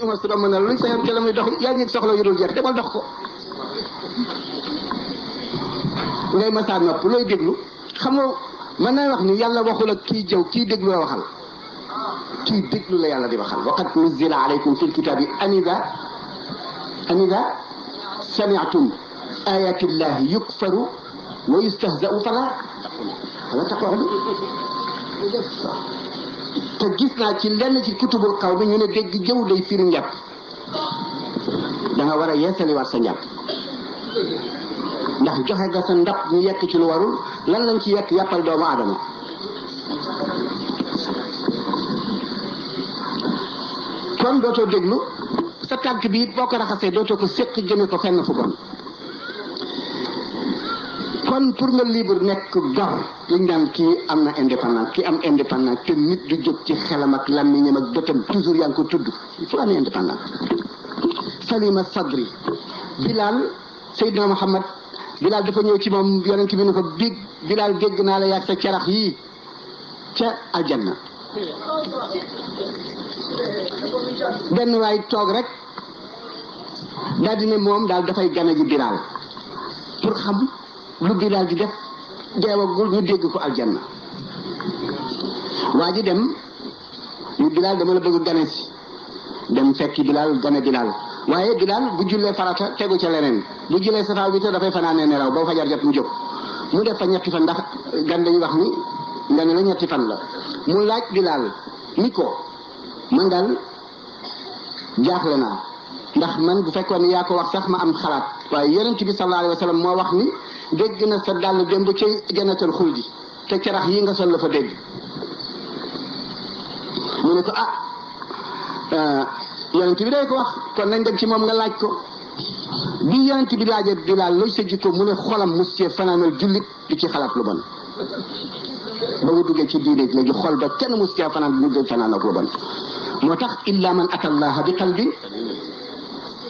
ma su mën a luñ sa yoon ca la muy dox yaa ngi soxla yu dul jeex demal dox ko ngay masaa nopp looy déglu xam nga mën naa wax ni yàlla waxul ak kii jëw kii déglu la waxal kii déglu la yàlla di waxal wa qad nuzzila alaykum fil kitabi an ida sami'tum ayati llahi yukfaru wa yustahza'u fala taq'udu te gis naa ci lenn ci kutubul xaw bi ñu ne dégg jëw day firi njàpp da nga war a yeesaliwaat sa njàpp ndax joxe nga sa ndab ñu yekk ci lu warul lan lañ ci yekk yàppal doomu aadama kon dootoo déglu sa tànk bi it boo ko raxasee dootoo ko séq jëme ko fenn fu bon kon pour nga libre nekk gor liñ naan kii am na indépendance kii am indépendance te nit du jóg ci xelam ak làmmiñam ak bëtam toujours yaa ngi ko tudd il faut am indépendance salima sadri Bilal Seydina Muhammad Bilal dafa ñëw ci moom yonent bi ne ko biig Bilal dégg naa la yàgg sa carax yii ca aljanna benn waay toog rek daal di ne moom daal dafay gane ji Bilal pour xam lu Bilal di def deewagul ñu dégg ko aljanna waa ji dem ñu Bilal dama la bëgg gane si dem fekki Bilal gane Bilal waaye Bilal bu jullee farata tegu ca leneen bu jullee safaa bi te dafay fanaanee nelaw ba fajar jot mu jóg mu def fa ñetti fan ndax gan dañuy wax ni nga ne la ñetti fan la mu laaj Bilal ni ko man daal jaaxle naa ndax man bu fekkoon ni yaa ko wax sax ma am xalaat waaye yonent bi sallallahu alayhi wa sallam moo wax ni dégg na sa dàll démb ci jannatul xuldi te carax yi nga sol la fa dégg mu ne ko yonent bi day ko wax kon nañ dem ci moom nga laaj ko bi yonent bi laajee Bilaal looy sa jikko mu ne xolam mus cee fanaanal jullit di ci xalaat lu bon ba mu duggee ci diine léegi xol ba kenn mus cee fanaan ak lu bon moo tax illa man ata allaha bi qalbin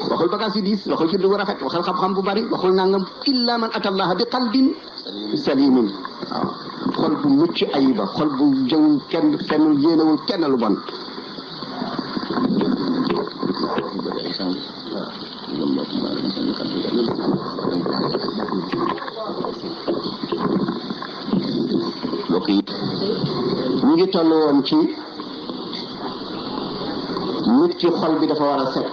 waxul bagaas yi diis waxul juddu bu rafet waxul xam-xam bu bari waxul nangam illa man ata allaha bi qalbin salimin waaw xol bu mucc ayiba xol bu jëwul kenn fennul yéenewul kenn lu bon mbokk yi ñu ngi toll woon ci nit ki xol bi dafa war a set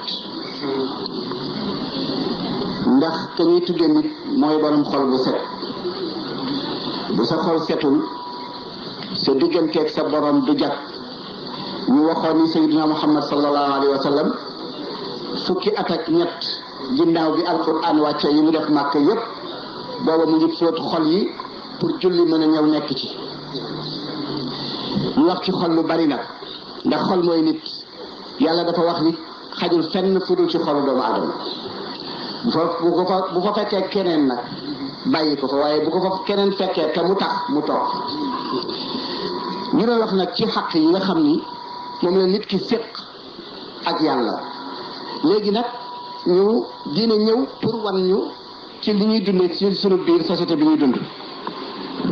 ndax ka ñuy tuddee nit mooy borom xol bu set bu sa xol setul sa digganteeg sa borom du jag ñu waxoon ni Seydina Muhammad sallallahu alayhi wa sallam fukki at ak ñett ginnaaw bi alquran wàcce yi mu def màkk yépp booba mu ngi fóot xol yi pour julli mën a ñëw nekk ci ñu wax ci xol lu bari nag ndax xol mooy nit yàlla dafa wax ni xajul fenn fu dul ci xolu doomu aadama bu fa fekkee keneen nag bàyyi ko fa waaye bu ko fa keneen fekkee te mu tax mu toog ñu doon wax nag ci xaq yi nga xam ni moom la nit ki séq ak yàlla léegi nag ñu dina ñëw pour wan ñu ci li ñuy dundee ci sunu biir société bi ñuy dund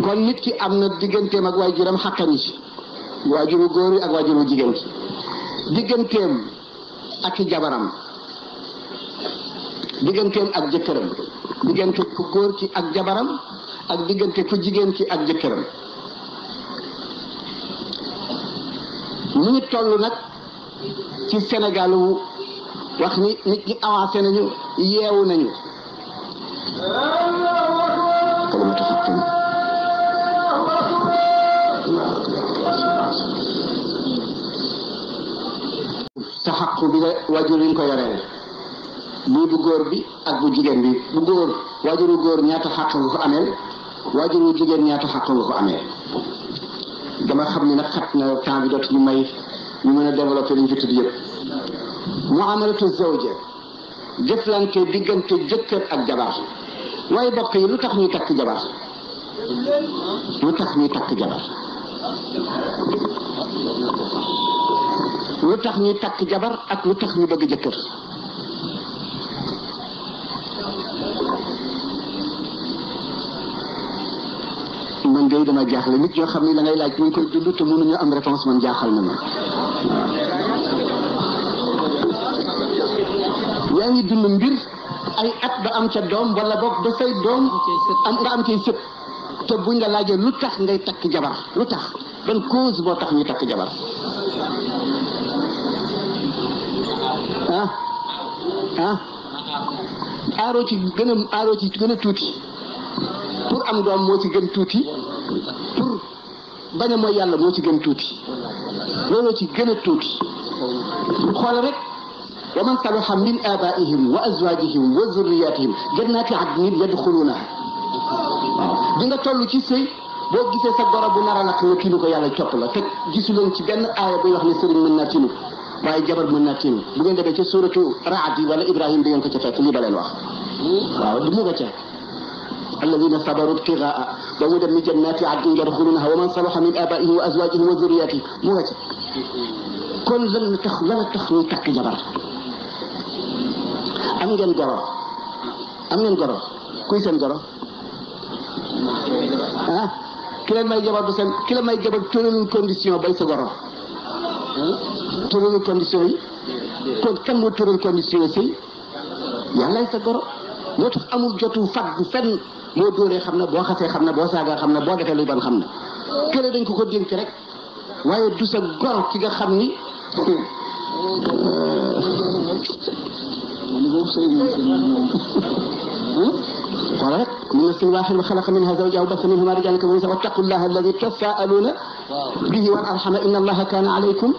kon nit ki am na digganteem ak waajuram xaqam yi waajuru góor yi ak waajuru jigéen ki digganteem ak jabaram digganteem ak jëkkëram diggante ku góor ki ak jabaram ak diggante ku jigéen ki ak jëkkëram ñu ngi toll nag ci Sénégal wu wax ni nit ñi avancé nañu yeewu nañu sa xaqu bi nga waajur yi nga ko yoreel lii bu góor bi ak bu jigéen bi bu góor waajuru góor ñaata xaq nga ko ameel waajuru jigéen ñaata xaq nga ko ameel dama xam ni nag xat na temps bi dootu ñu may ñu mën a développé li ñu fi tudd yëpp muamalatu zawja jëflante diggante jëkkër ak jabar waaye bokk yi lu tax ñuy takk jabar lu tax ñuy takk jabar lu tax ñuy takk jabar ak lu tax ñu bëgg jëkkër man de dama jaaxle nit ñoo xam ni la ngay laaj ñu ngi koy dund te mënuñu am réponse man jaaxal na ma yaa ngi dund mbir ay at ba am ca doom wala boog ba say doom nga am cay sët te buñ la laajee lu tax ngay takk jabar lu tax ban cause boo tax ñuy takk jabar aaroo ci gën a tuuti pour am doom moo ci gën tuuti pour bañ a mooy yàlla moo ci gën tuuti looloo ci gën a tuuti xool rek wa man salaha min abaihim wa azwajihim wa zurriyatihim jannati adnin yadxulunaha di nga toll ci sëy boo gisee sa goro bu nar a lakk nga tinu ko yàlla copp la te gisu leen ci benn aaya buy wax ne sëriñ mën naa tinu waaye jabar mën naa tinu bu ngeen demee ca suratu Raad wala Ibrahim di ngeen ko ca fekk lii ba leen wax waaw du mu nga ca alladina sabaru ibtigaa ba mu dem ni jannati adnin yadxulunaha wa man salaha min abaihim wa azwajihim wa zurriyatihim mu nga ca kon lan la tax ñuy takk jabar am ngeen goro kuy seen goro ki leen may jabar du seen ki la may jabar tëralul condition bay sa goro tëralul condition yi kon kan moo tëral condition yi sëy yàllaay sa goro moo tax amul jotu fat bu fenn boo dóoree xam na boo xasee xam na boo saagaa xam na boo defee luy ban xam na kële dañ ko dénk rek waaye du sa goro ki nga xam ni قال لك من نفس واحد وخلق منها زوجها وبث منهما رجالا كثيرا ونساء واتقوا الله الذي تساءلون به والارحام ان الله كان عليكم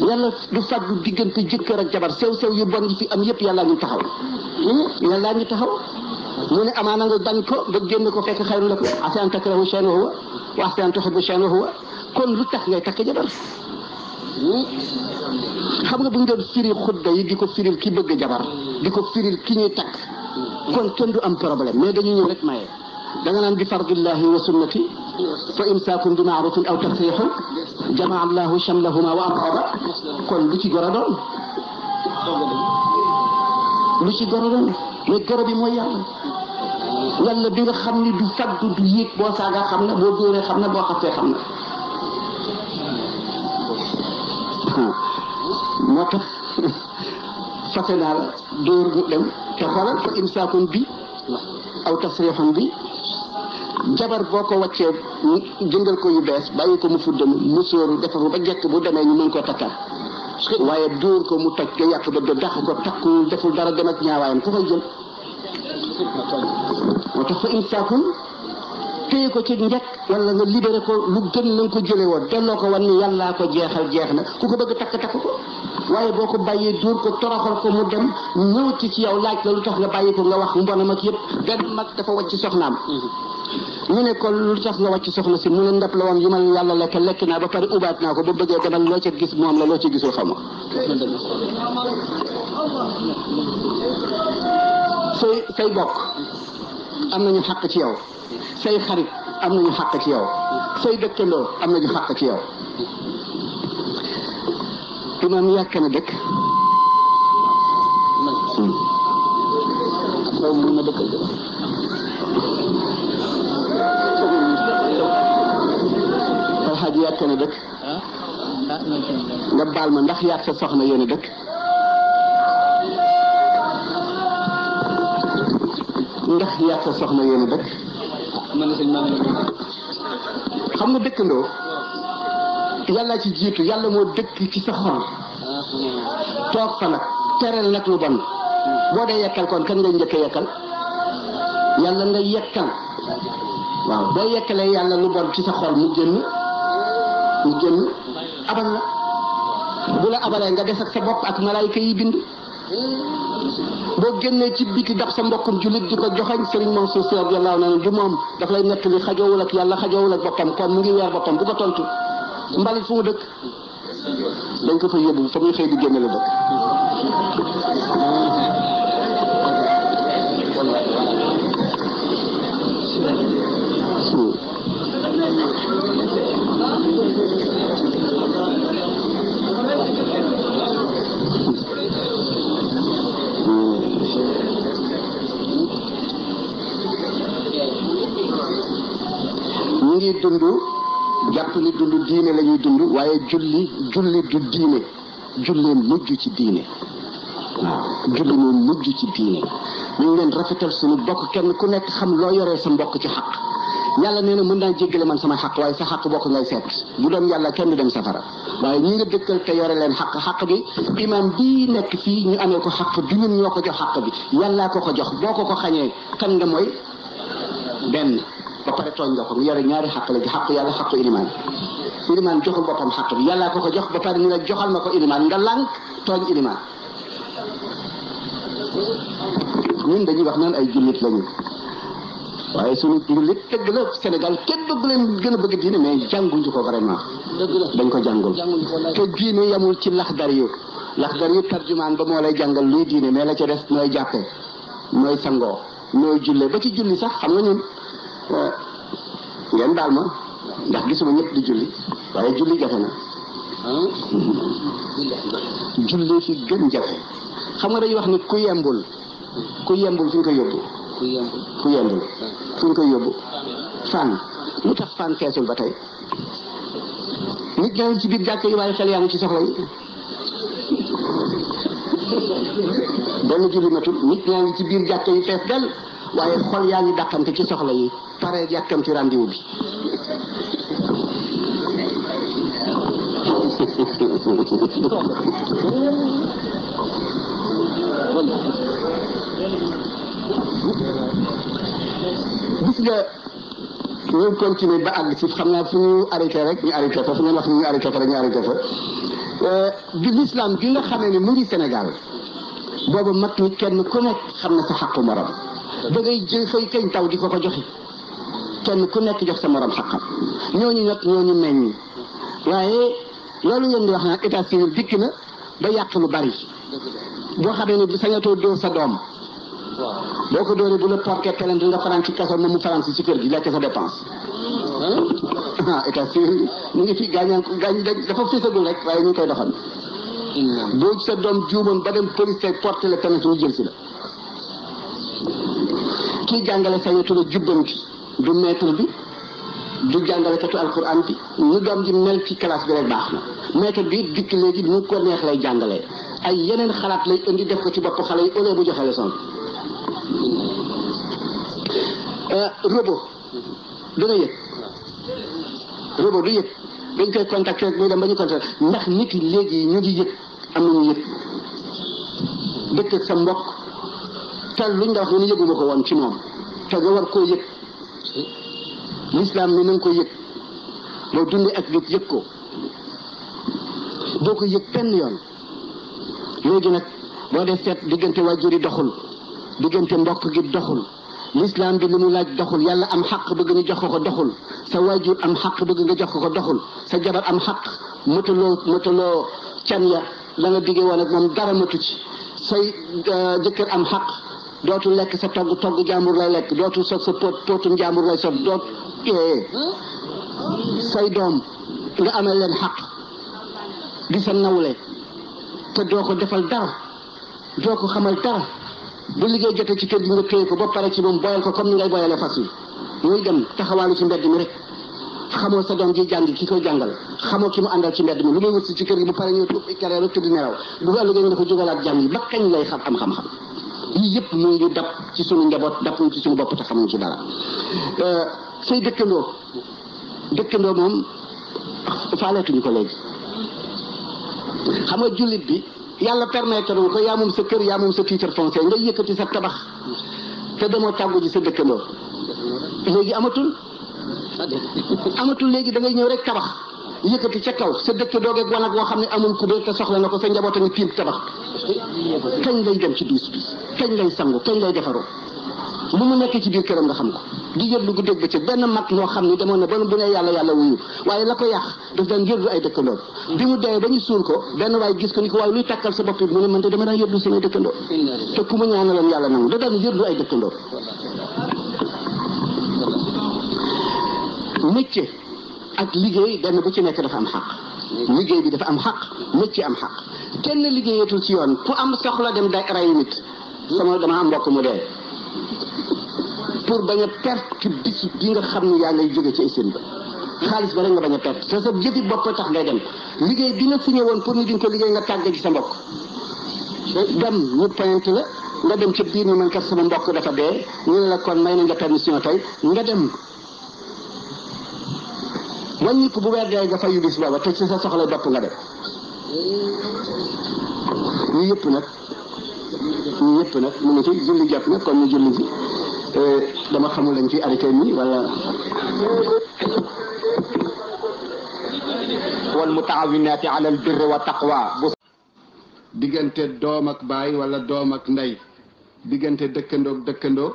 yàlla du fàggu diggante jëkkër ak jabar sew yu bon yi fi am yëpp yàlla ñu taxaw mu ne amaana nga bañ ko ba génn ko fekk xayrun lakum asa an takrahu shay'an wa huwa wa asa an tuhibbu shay'an wa huwa kon lu tax ngay takk jabar xam nga bu ñu doon firil xutba yi di ko firil ki bëgg jabar di ko firil ki ñuy takk kon kenn du am problème mais dañu ñëw rek maye da nga naan bi fardillahi wa sunnati fa imsaakum bi maarufin aw tasrixun jamaa allahu shamlahuma wa aqaba kon lu ci goro doon mais goro bi mooy yàlla bi nga xam ni du faddu du yéeg boo saaga xam na boo dóoree xam na boo xasee xam na moo tax fase naa la dóor mu dem te xoolal fa imsaakun bi aw tasrixun bi jabar boo ko wàccee jëndal ko yu bees bàyyi ko mu fuddanu mu sóoru defar ba jekk bu demee ñu mën koo takkaat waaye dóor ko mu toj nga yàq ba dàq ko takkul deful dara dem ak ñaawaayam ku koy jël moo tax fa imsaakun téye ko ci njëkk wala nga libéré ko lu gën la nga ko jëlee woon delloo ko wan ni yàllaa ko jeex na ku ko bëgg takk ko waaye boo ko bàyyee dóor ko toroxal ko mu dem ñëw ci yow laaj la lu tax nga bàyyi ko nga wax mbonam ak yëpp benn mag dafa wàcc soxnaam ñu ne ko lu tax nga wàcc soxna si mu ne ndap la woon yu ma yàlla lekk naa ba pare ubaat naa ko ba bëggee demal loo ca gis moom la loo ca gisul xam say bokk am nañu xàq ci yow say xarit am nañu xàq ci yow say dëkkandoo am nañu xàq ci yow imam yàkk na dëkk alxaaji yàkk na dëkk nga baal ma ndax yàgg sa soxna yéen a dëkk ndax yàgg sa soxna yéen a dëkk xam nga dëkkandoo yàlla ci jiitu yàlla moo dëkk ci sa xol toog fa nag tereel nag lu bon boo dee yekkal kon kan ngay njëkk a yekkal yàlla nga yekkal waaw boo yekkalee yàlla lu bon ci sa xol mu génn abal la bu la abalee nga des ak sa bopp ak malaayika yi bind boo génnee ci biti daf sa mbokkum jullit di ko joxañ Sëriñ Mansour Sy radiyallahu anhu du moom daf lay nettali xajoowul ak yàlla xajoowul ak boppam kon mu ngi weer boppam bu ko tontu mbalit fu mu dëkk dañ ko fa yóbbu fa muy xëy di génne la dëkk ñu ngi dund jàpp ni dund diine la ñuy dund waaye julli du diine jullee mujj ci diine waaw julli moom mujj ci diine nañ leen rafetal suñu bokk kenn ku nekk xam loo yoree sa mbokk ci xaq yàlla nee na mën naa jéggale man sama xaq waaye sa xaq bokk ngay seet bu doon yàlla kenn du dem safara waaye ñi nga dëkkal te yore leen xaq bi imam bii nekk fii ñu amee ko xaq bi ñun ñoo ko jox xaq bi yàllaa ko jox boo ko xañee kan nga mooy benn ba pare tooñ nga ko mu yore ñaari xaq la ci xaq yàlla xaqu ilimaan joxul boppam xaq bi yàllaa ko jox ba pare ñu la joxal na ko ilimaan nga lànk tooñ ilimaan ñun dañuy wax naan ay jullit lañu waaye suñu jullit dëgg la Sénégal kenn bëgg leen gën a bëgg diine mais jànguñu ko vraiment dañ ko jàngul te diine yamul ci laxdar yu tarjumaan ba moo lay jàngal luy diine mais la ca des nooy jàppee nooy sangoo nooy jullee ba ci julli sax xam nga ñun ngeen daal ma ndax gisuma ñëpp di julli waaye julli jafe na julli fi gën jafe xam nga dañuy wax ni ku yembul fi ñu ko yóbbu ku yembul fu ñu koy yóbbu fan lu tax fan feesul ba tey nit ñaa ngi ci biir jàkk yi waaye xel yaa ngi ci soxla yi benn julli matul nit ñaa ngi ci biir jàkk yi fees del waaye xol yaa ngi dàqante ci soxla yi pare yàkkamti rendez-vous bi gis nga ñu continuer ba àgg si xam naa fu ñu arrêté rek ñu arrêté fa fu ngeen wax ñu arrêté fa rek ñu arrêté fa bi l'islam bi nga xamee ne mu ngi Sénégal boobu mag ñi kenn ku nekk xam na sa xaqu morom da ngay jël fay kañ taw di ko joxe kenn ku nekk jox sa morom xaqam ñooñu nag ñooñu meññ waaye loolu ngeen di wax naan état civil dikk na ba yàq lu bari boo xamee ne sañatoo dóor sa doom boo ko dóoree bu la porté plainte nga faran ci kaso moom mu faran ci kër gi lekk sa dépense état civil mu ngi fi gaañ dafa fésagul rek waaye ñu ngi koy doxal boo sa doom juumoon ba dem police tey porté la plainte ñu jël si la kii jàngale sañatu la jubbanti du maître bi du jàngalekatu alquran bi ñu doom ji mel ci classe bi rek baax na maître bi dikk léegi ñu ko neex lay jàngalee ay yeneen xalaat lay indi def ko ci bopp xale yi au lieu bu joxe leçon robot dana yëg robot du yëg dañ koy contacté rek muy dem ba ñu contacté ndax nit yi léegi ñu ngi yëg am nañu yëg dëkk ak sa mbokk te luñ la wax nga ni yëguma ko woon ci moom te nga war koo yëg l'islam ni nanga ko yëg boo dundee ak nit yëg ko doo ko yëg benn yoon léegi nag boo dee seet diggante wàjjur yi doxul diggante mbokk gi doxul l'islam bi li mu laaj doxul yàlla am xaq bëgg ñu jox ko doxul sa wàjjur am xaq bëgg nga jox ko doxul sa jabar am xaq mëtaloo can ya la nga diggee woon ak moom dara matu ci say jëkkër am xaq dootu lekk sa togg jàmbur lay lekk dootu soog sa pootum jàmbur lay soog doot say doom nga amee leen xaq di sa nawle te doo ko defal dara doo ko xamal dara bu liggéey jotee ci kër gi nga téye ko ba pare ci moom boyal ko comme ni ngay boyalee fas yi muy dem taxawaalu ci mbedd mi rek xamoo sa doom ji jàng ki koy jàngal xamoo ki mu àndal ci mbedd mi lu muy wut si ci kër gi bu pare ñëw tuub kere rek tëdd nelaw bu fa ëllëgee nga dafa jógalaat jàng yi ba kañ lay am xam-xam yii yëpp mu ngi dab ci suñu njaboot dab ci suñu bopp te xamuñ ci dara say dëkkandoo moom faaleetuñu ko léegi xam nga jullit bi yàlla permettre ko yaa moom sa kër yaa moom sa titre foncier nga yëkkati sa tabax te demoo tàggu ji sa dëkkandoo léegi amatul léegi da ngay ñëw rek tabax yëkkati ca kaw sa dëkkandoo ak wanag woo xam ne amul kubéer te soxla na ko sa njaboot a ngi tiim tabax kañ lay dem ci duus bi kañ lay sangu kañ lay defaroo lu mu nekk ci biir këram nga xam ko di yëdlu gu dégg bëccëg benn mag moo xam ni demoon na ba bu ne yàlla wuyu waaye la ko yàq daf daan yëdlu ay dëkkandoo bi mu dee ba ñu suul ko benn waaye gis ko ni ko waaye luy takkal sa bopp bi mu ne man te dama daan yëdlu samay dëkkandoo te ku mu ñaanaloon yàlla nangu da daan yëdlu ay dëkkandoo métier ak liggéey benn bu ci nekk dafa am xaq liggéey bi dafa am xaq métier am xaq kenn liggéeyatul ci yoon ku am soxla dem day rayu nit dama am mbokk mu dee pour bañ a perte bis bi nga xam ne yaa ngay jóge ci seen ba xaalis ba rek nga bañ a perte te sa jëfi bopp tax ngay dem liggéey bi nga signé woon pour ni di nga ko liggéey nga tàgge ci sa mbokk dem ñu point la nga dem ci biir ni man kat sama mbokk dafa dee ñu ne la kon may nañ la permission tey nga dem wàññi ko bu weer dee nga fayu bis booba te ci sa soxla bopp nga def ñu yëpp nag mu ngi ci julli jot na kon ñu julli ci dama xamul lañ fi arrêté nii wala wal mutaawinaati ala al birri wa taqwa. diggante doom ak baay wala doom ak ndey diggante dëkkandoo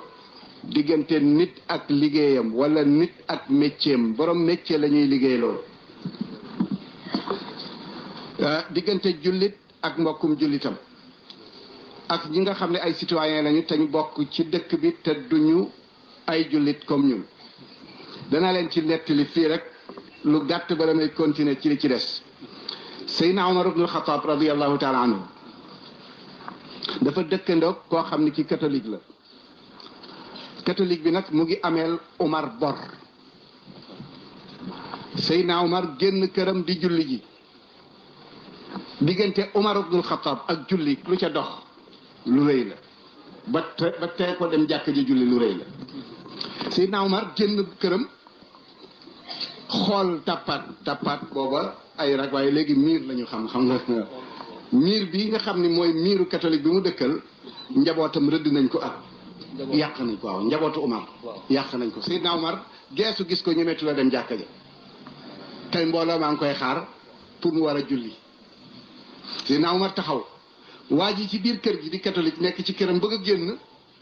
diggante nit ak liggéeyam wala nit ak métieram borom métier la ñuy liggéey loolu diggante jullit ak mbokkum jullitam ak ñi nga xam ne ay citoyen lañu te ñu bokk ci dëkk bi te duñu ay jullit comme ñun danaa leen ci nettali fii rek lu gàtt ba damay continuer ci li ci des Seydina Omar ibnul Xataab radiyallahu taala anhu dafa dëkkandoog koo xam ne ci catholique la catholique bi nag mu ngi ameel Omar bor Seydina Omar génn këram di julli ji diggante Omar ibnul Xataab ak julli lu ca dox lu rëy la ba tey ko dem jàkk ji julli lu rëy la Seydina Omar génn këram xool tappaat booba ay rag waaye léegi miir la ñu xam nga miir bi nga xam ni mooy miiru catholique bi mu dëkkal njabootam rëdd nañ ko ak yàq nañ ko waaw njabootu Omar yàq nañ ko Seydina Omar geesu gis ko ñemetu la dem jàkka ja tey mbooloo maa ngi koy xaar pour mu war a julli Seydina Omar taxaw waa ji ci biir kër gi di catholique nekk ci këram bëgg a génn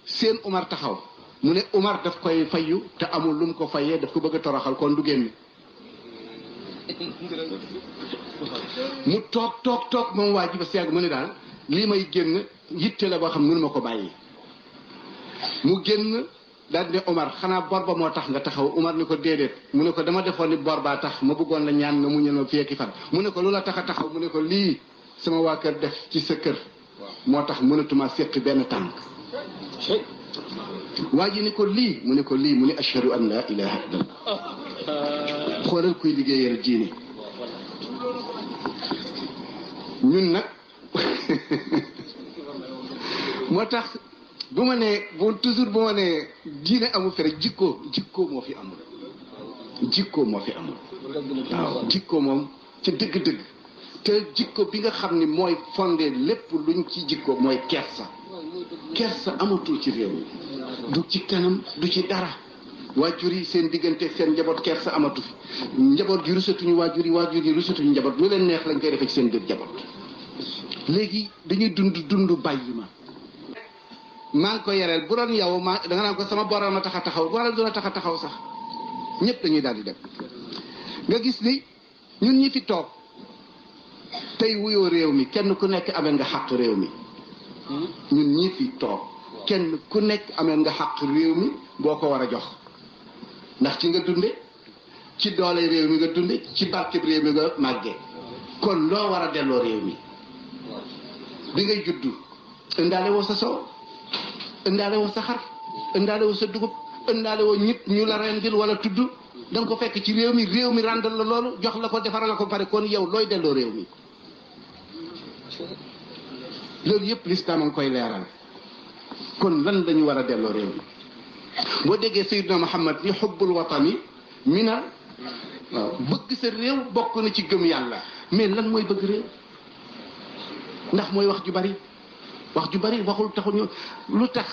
seen Omar taxaw mu ne Omar daf koy fayu te amul lu mu ko fayee daf ko bëgg a toroxal kon du génn mu toog moom waa ji ba seeg mu ne daal lii may génn yitte la boo xam mënu ma ko bàyyi mu génn daal di ne Omar xanaa bor ba moo tax nga taxaw Omar ni ko déedéet mu ne ko dama defoon ni bor baa tax ma bëggoon la ñaan nga mu ñëw fii ak fan mu ne ko lu la tax a taxaw mu ne ko lii sama waa kër def ci sa kër moo tax mënatuma séq benn tànk waa ji ni ko lii mu ne ko lii mu ne ashhadu an la ilaha illallah xoolal kuy liggéeyal diine ñun nag moo tax bu ma nee toujours bu ma nee diine amul fi rek jikkoo moo fi amul waaw jikkoo moom ci dëgg-dëgg te jikko bi nga xam ni mooy fondé lépp luñ ci jikko mooy kersa amatul ci réew mi du ci kanam du ci dara waajur yi seen diggante seen njaboot kersa amatu fi njaboot gi rusatuñu waajur yi rusatuñu njaboot lu leen neex lañ koy defee ci seen biir njaboot léegi dañuy dund bàyyi maa ngi ko yereel bu doon yow da nga naan ko sama borom a tax a taxaw borom du la tax a taxaw sax ñëpp dañuy daal di dem nga gis ni ñun ñi fi toog tey wuyoo réew mi kenn ku nekk amee nga xàq réew mi ñun ñi fi toog kenn ku nekk amee nga xàq réew mi boo ko war a jox ndax ci nga dunde ci doole réew mi nga dunde ci barkeb réew mi nga màggee kon loo war a delloo réew mi bi ngay juddu indaale woo sa soow indaale woo sa xar indaale woo sa dugub indaale woo ñit ñu la rendil wala tudd da nga ko fekk ci réew mi ràndal la loolu jox la ko defaral la ko pare kon yow looy delloo réew mi loolu yëpp lislaam a ngi koy leeral kon lan lañu war a delloo réew mi boo déggee Seydina Muhammad ni xubbul watani mina waaw bëgg sa réew bokk na ci gëm yàlla mais lan mooy bëgg réew ndax mooy wax ju bari waxul taxuñu lu tax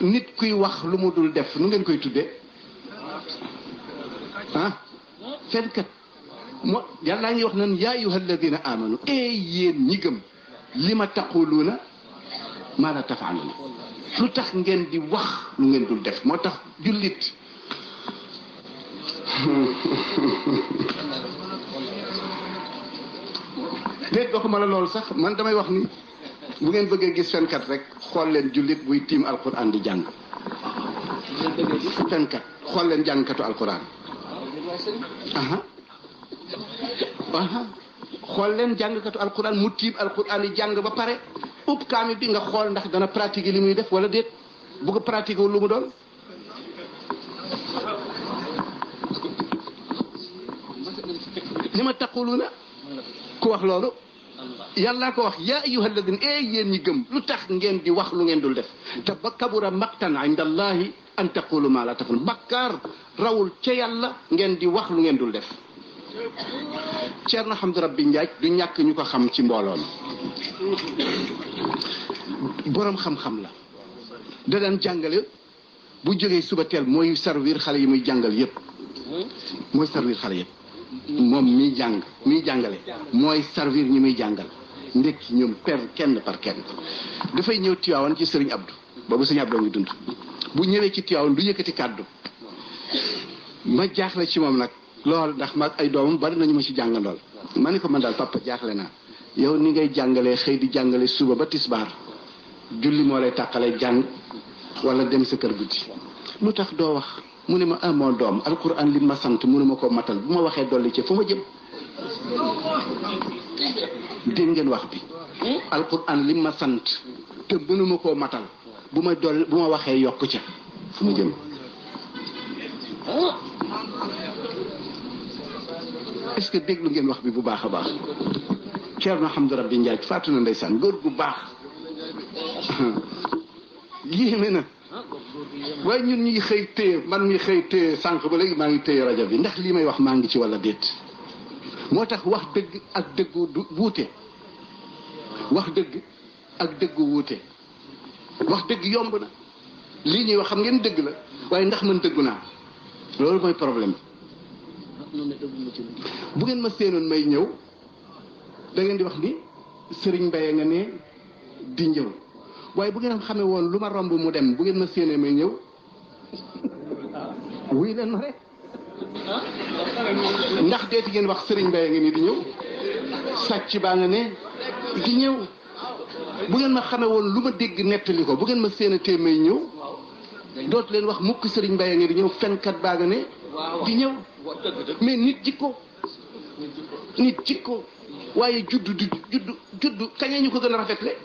nit kuy wax lu mu dul def nu ngeen koy tuddee fenkat moo yàllaa ngi wax nan yaa ayyuha alladina amanu yéen ñi gëm li ma taquluuna maa la tafaaluuna lu tax ngeen di wax lu ngeen dul def moo tax jullit déet waxuma la loolu sax man damay wax ni bu ngeen bëggee gis fenkat rek xool leen jullit buy tiim alquran di jàng fenkat xool leen jàngkatu alquran xool leen jàngkatu alquran mu tiim alquran yi jàng ba pare ub kaami bi nga xool ndax dana pratiquer li muy def wala déet bu ko pratiquer lu mu doon li ma taquluna ku wax loolu yàllaa ko wax yaa ayyuha alladina yéen ñi gëm lu tax ngeen di wax lu ngeen dul def te ba kabura maqtan inda allahi an taqulu ma la tafun bakkaar rawul ca yàlla ngeen di wax lu ngeen dul def Ceerno Hamdu Rabbi Njaay du ñàkk ñu ko xam ci mbooloo mi boroom xam-xam la da daan jàngale bu jógee suba teel mooy servir xale yi muy jàngal yépp mooy servir xale yépp moom miy jàngale mooy servir ñi muy jàngal ndekki ñoom kenn par kenn dafay ñëw Tiwaawan ci sëriñ Abdou boobu sëriñ Abdou ngi dund bu ñëwee ci Tiwaawan du yëkkati kàddu ma jaaxle ci moom nag lool ndax mag ay doomam bari nañu ma ci jàngandool ma ne ko man daal papa jaaxle naa yow ni ngay jàngalee xëy di jàngale suba ba tisbaar julli moo lay tàqale jàng wala dem sa kër guddi lu tax doo wax mu ne ma moo doom alquran li ma sant mënu ma ko matal bu ma waxee dolli ci fu ma jëm dégg ngeen wax bi alquran li ma sant te mënu ma koo matal bu ma waxee yokk ca fu ma jëm est-ce que déglu ngeen wax bi bu baax a baax Ceerno Hamdu Rabbi Njaay faatu na ndeysaan góor gu baax yéeme na waaye ñun ñuy xëy téye man mi xëy téye sànq ba léegi maa ngi téye rajo bi ndax lii may wax maa ngi ci walla déet moo tax wax dëgg ak dëggu du wuute wax dëgg ak dëggu wuute wax dëgg yomb na lii ñuy wax xam ngeen dëgg la waaye ndax man dëggu naa loolu mooy problème bu ngeen ma séenoon may ñëw da ngeen di wax ni Sëriñ Mbaye nga ne di ñëw waaye bu ngeen xamee woon lu ma romb mu dem bu ngeen ma séenee may ñëw wuy leen ma rek ndax deeti ngeen wax Sëriñ Mbaye nga ni di ñëw sàcc baa nga ne di ñëw bu ngeen ma xamee woon lu ma dégg nettali ko bu ngeen ma séenatee may ñëw dootu leen wax mukk Sëriñ Mbaye nga di ñëw fenkat baa nga ne di ñëw mais nit jikko waaye juddu kañe ñu ko gën a rafetle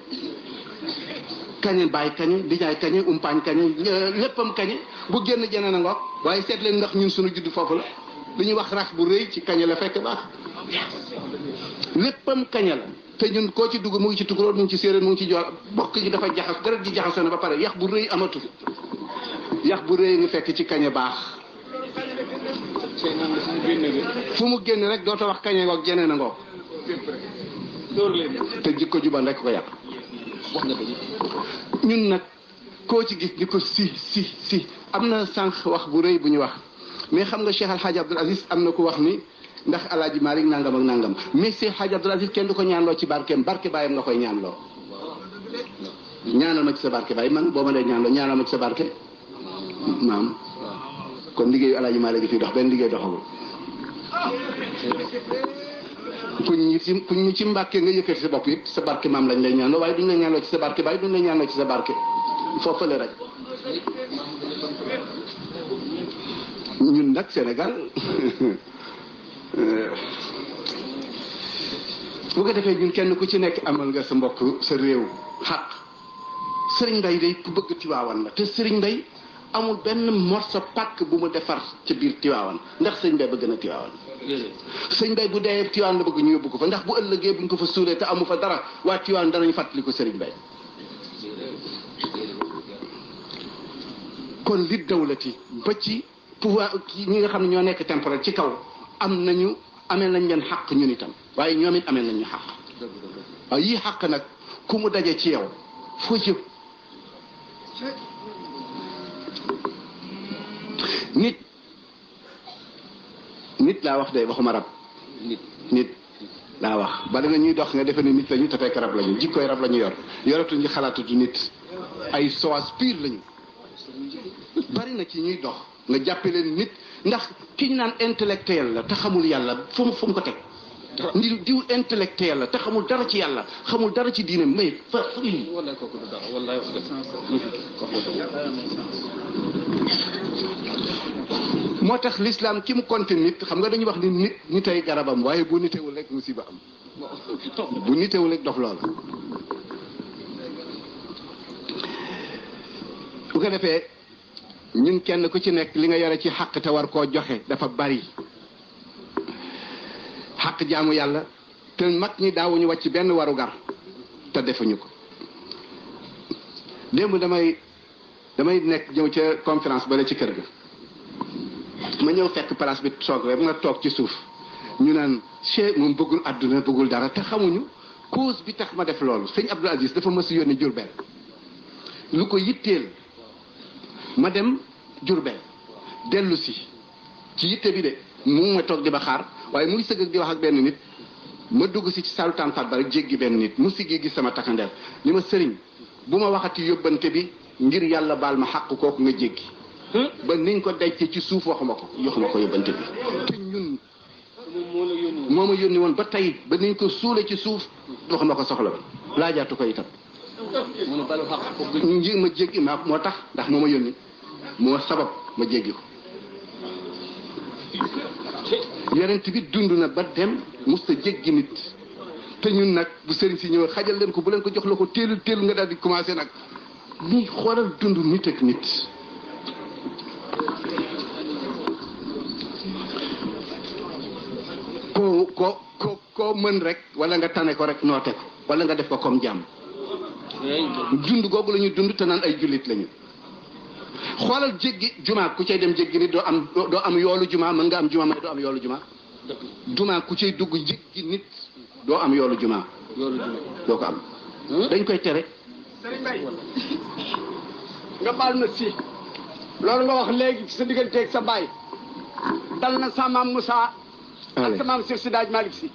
kañe bàyyi kañe dijaay kañe umpaañ kañe léppam kañe bu génn jeneen a ngoog waaye seet leen ndax ñun suñu judd foofu la lu ñuy wax rax bu rëy ci kañe la fekk baax léppam kañe la te ñun koo ci dugg mu ngi ci tukulóor mu ngi ci séeréer mu ngi ci joor bokk gi dafa jaxas dara ji jaxasoo na ba pare yax bu rëy amatul yax bu rëy nga fekk ci kañe baax fu mu génn rek dootoo wax kañe ngoog jeneen a ngoog te jikko juban rek ko yàq ñun nag koo ci gis di ko si am na sànq wax bu rëy bu ñu wax mais xam nga Cheikh Al Hadj Abdoul Aziz am na ku wax ni ndax El Hadj Malick nangam ak nangam mais Cheikh Hadj Abdoul Aziz kenn du ko ñaanloo ci barkeem barke baayam nga koy ñaanloo ñaanal ma ci sa barke baay man boo ma dee ñaanloo ñaanal ma ci sa barke maam kon liggéeyu El Hadj Malick fii dox benn liggéey doxagul kuñ ñu ci mbàkke nga yëkkati sa bopp it sa barke maam lañ lay ñaanloo waaye duñ la ñaanloo ci sa barke baay duñ la ñaanloo ci sa barke foofale rek ñun nag Sénégal bu ko defee ñun kenn ku ci nekk amal nga sa mbokk sa réew xaq Sëriñ Mbay day ku bëgg Tiwaawan la te Sëriñ Mbay amul benn morso pàkk bu mu defar ci biir Tiwaawan ndax Sëriñ Mbay bëgg na Tiwaawan Sëriñ Mbay bu dee Tiwaawan la bëgg ñu yóbbu ko fa ndax bu ëllëgee buñ ko fa suulee te amu fa dara waa Tiwaawan danañu fàttali ko Sëriñ Mbay kon li dawlati ba ci pouvoir ñi nga xam ne ñoo nekk temporel ci kaw amee nañ leen xàq ñun itam waaye ñoom it amee nañ ñu xàq waaw yii xàq nag ku mu daje ci yow foo jëm nit laa wax de waxuma rab nit laa wax bala nga ñuy dox nga defe ne nit lañu te fekk rab lañu jikkooy rab lañu yoratuñu xalaatatu nit ay soas pire lañu bari na ci ñuy dox nga jàppe leen nit ndax ki ñu naan intellectuel la te xamul yàlla fu mu ko teg diw intellectuel la te xamul dara ci yàlla xamul dara ci diine mais moo tax l'islam ki mu compté nit xam nga dañuy wax ni nit nitay garabam waaye bu nitewul rek musiba am bu nitewul rek dof loola bu ko defee ñun kenn ku ci nekk li nga yore ci xaq te war koo joxe dafa bari xaq jaamu yàlla te mag ñi daawuñu wàcc benn warugar te defuñu ko. démb damay nekk ñëw ca conférence ba la ci kër ga ma ñëw fekk place bi soog rek nga toog ci suuf ñu naan Cheikh moom bëggul àdduna bëggul dara te xamuñu cause bi tax ma def loolu sëñ Abdou Aziz dafa mës a yónni Jurbel lu ko yitteel ma dem Jurbel dellu si ci yitte bi de mu ma toog di ba xaar waaye muy sëgg di wax ak benn nit ma dugg si ci salu tànfat ba rek jéggi benn nit mu siggi gis sama takkandeer ni ma sëriñ bu ma waxati yóbbante bi ngir yàlla baal ma xàq kooku nga jéggi ba niñ ko dencee ci suuf waxuma ko yóbbante bi te ñun moo ma yónni woon ba tey ba niñ ko suule ci suuf waxuma ko soxla laajaatu ko itam ma jéggi moo tax ndax moo ma yónni moo sabab ma jéggi ko yonent bi dund na ba dem musta jéggi nit te ñun nag bu sëriñ si ñëwee xajal leen ko bu leen ko jox la ko teelu nga daal di commencé nag ni xoolal dund nit ak nit koo mën rek wala nga tane ko rek noote ko wala nga def ko comme jàmm dund googu la ñuy dund te naan ay jullit lañu xoolal jéggi jumaa ku cay dem jéggi nit doo am yoolu jumaa mën nga am jumaa may doo am yoolu jumaa ku cay dugg jéggi nit doo am yoolu jumaa doo ko am dañ koy tere. Sëriñ Mbay nga baal na si loolu nga wax léegi ci sa digganteeg sa baay dal na sa maam Moussa ak sa maam Cheikh Sidaaj Malick Si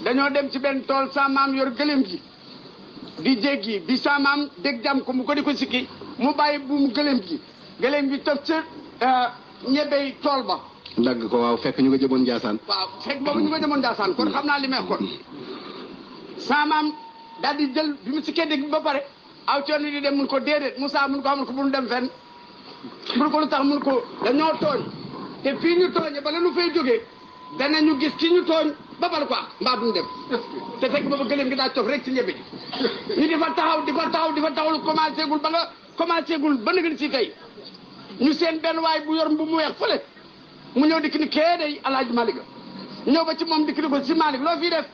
dañoo dem ci benn tool sa maam yor gëléem gi di jéggi bi sa maam dégg jam ko mu ko di ko sikki mu bàyyi buumu gëléem gi toog ca ñebey tool ba dagg ko waaw fekk ñu nga jëmoon Njaasaan waaw fekk boobu ñu nga jëmoon Njaasaan kon xam naa li may kon sa maam daal di jël bi mu sikkee dégg bi ba pare aw coon di dem mun ko déedéet Moussa mun ko xamul ko bu nu dem fenn mun ko lu tax mun ko dañoo tooñ te fii ñu tooñe bala nu fay jógee danañu gis ci ñu tooñ ba bal ko mbaa duñ dem te fekk booba gëléem gi daa cof rek ci ñebe ji ñu di fa taxaw commencé gul ba nëgën si tey ñu seen benn waay bu yor mbu mu weex fële mu ñëw dikk ni kee day Alaaji Malick ñëw ba ci moom dikk ni ko si Malick loo fii def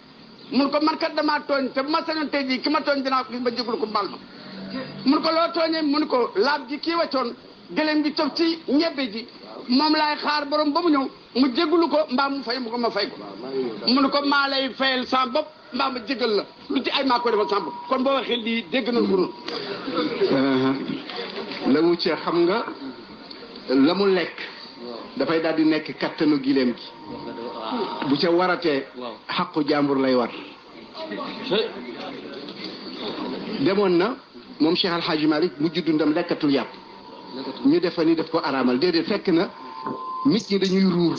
mun ko man kat damaa tooñ te bu ma sañoon tey jii ki ma tooñ dinaa ko gis ba jégul ko mbal ma mun ko loo tooñee mun ko laab ji kii waccoon gëléem gi cof ci ñebe ji moom laay xaar borom ba mu ñëw mu jégalu ko mbaa mu fay mu ko ma fay ko mun ko maa lay fayal sa bopp mbaa ma jégal la lu ci ay maa ko defal sa bopp kon boo waxee lii dégg nañ ko noonu. la mu cee xam nga la mu lekk dafay daal di nekk kattanu gileem gi bu ca waratee xaqu jàmbur lay war. demoon na moom Cheikh Al Hadj Malick mujj dundam lekkatul yàpp ñu defa ni def ko araamal déedéet fekk na nit ñi dañuy ruur